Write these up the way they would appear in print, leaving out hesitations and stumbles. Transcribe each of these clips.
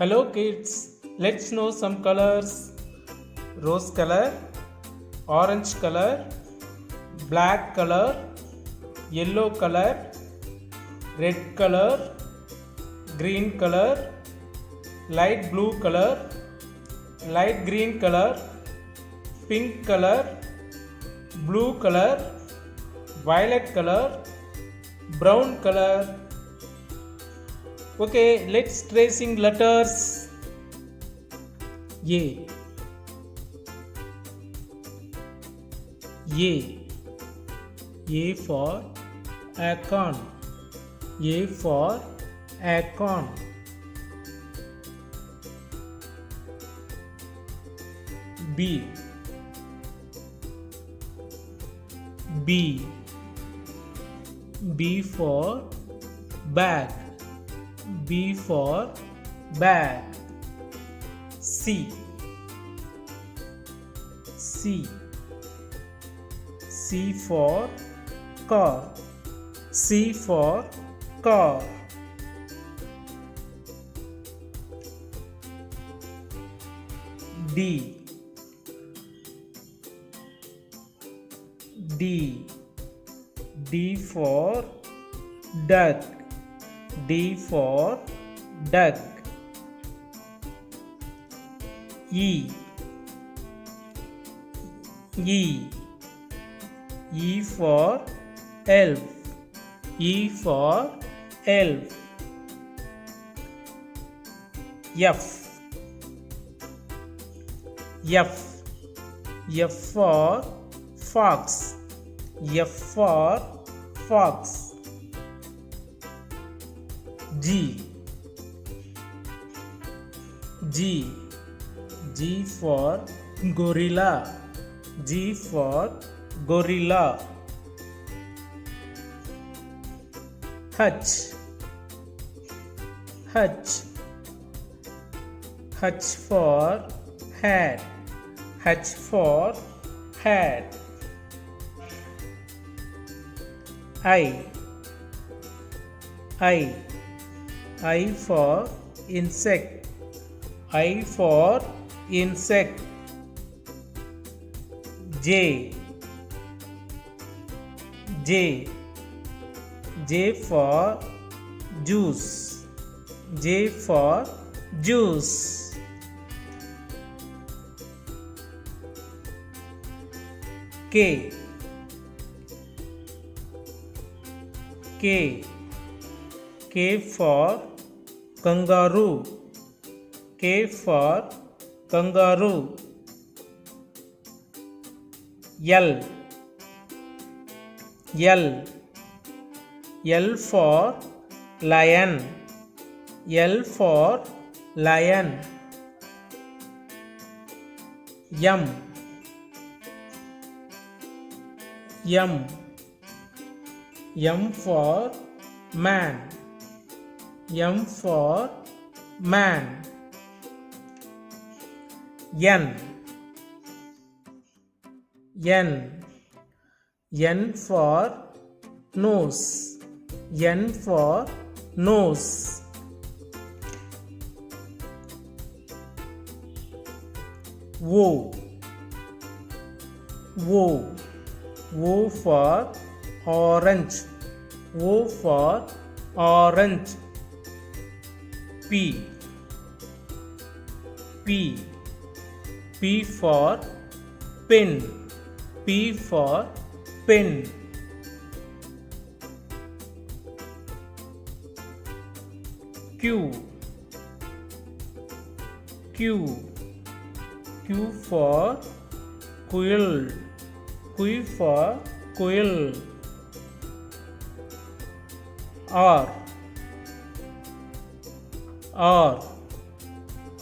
Hello kids, let's know some colors. Rose color, orange color, black color, yellow color, red color, green color, light blue color, light green color, pink color, blue color, violet color, brown color. Okay, let's tracing letters. A. A for acorn. A for acorn. B. B for bag. B for bag. C. C for car. C for car. D. D for duck. D for duck. E for elf. E for elf. F for fox. F for fox. G for gorilla. G for gorilla. H for hat. H for hat. I for insect. I for insect. J for juice. J for juice. K for kangaroo. K for kangaroo. L for lion. L for lion. M for man. M for man. N for nose. N for nose. O for orange. O for orange. P for pen. P for pen. Q for quill. Q for quill.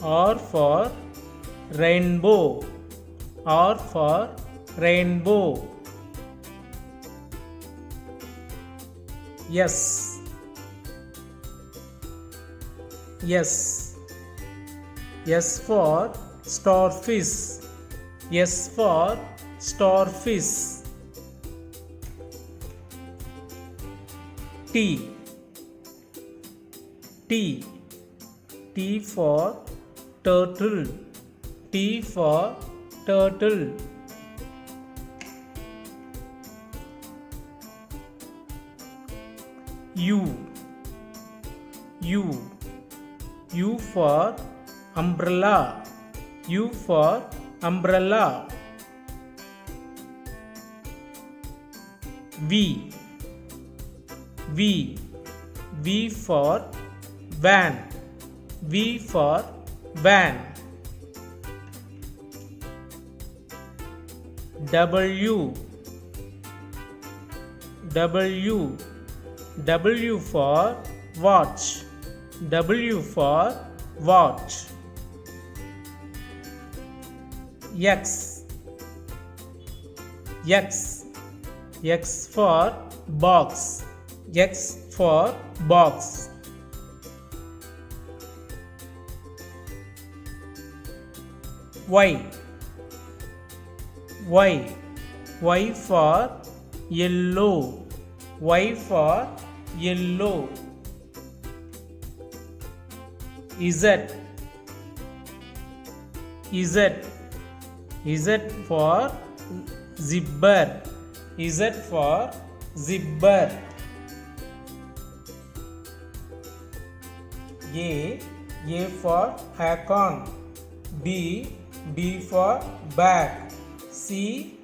R for rainbow. R for rainbow. S for starfish. S for starfish. T T for turtle. T for turtle. U. U for umbrella. U for umbrella. V. V for van. V for van. W. W for watch. W for watch. X. X for box. X for box. Y. Y for yellow. Y for yellow. Z. Z for zipper. Z for zipper. A for acorn. B for bag. C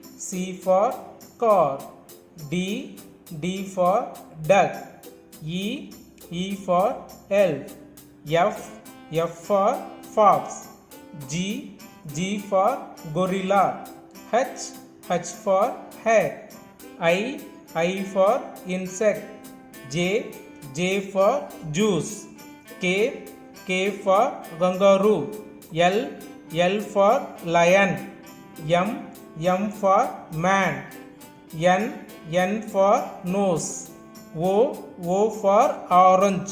for car. D for duck. E for elf. F for fox. G for gorilla. H for hat. I for insect. J for juice. K for kangaroo. L for lion. M for man. N for nose. O for orange.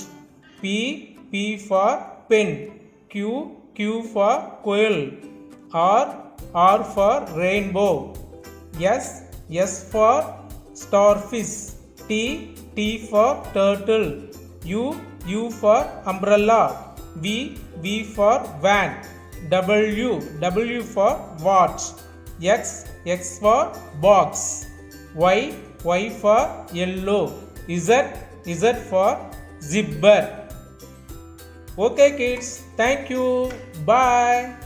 P for pen. Q for quail. R for rainbow. S for starfish. T for turtle. U for umbrella. V for van. W for watch. X for box. Y for yellow. Z for zipper. Okay kids, thank you. Bye.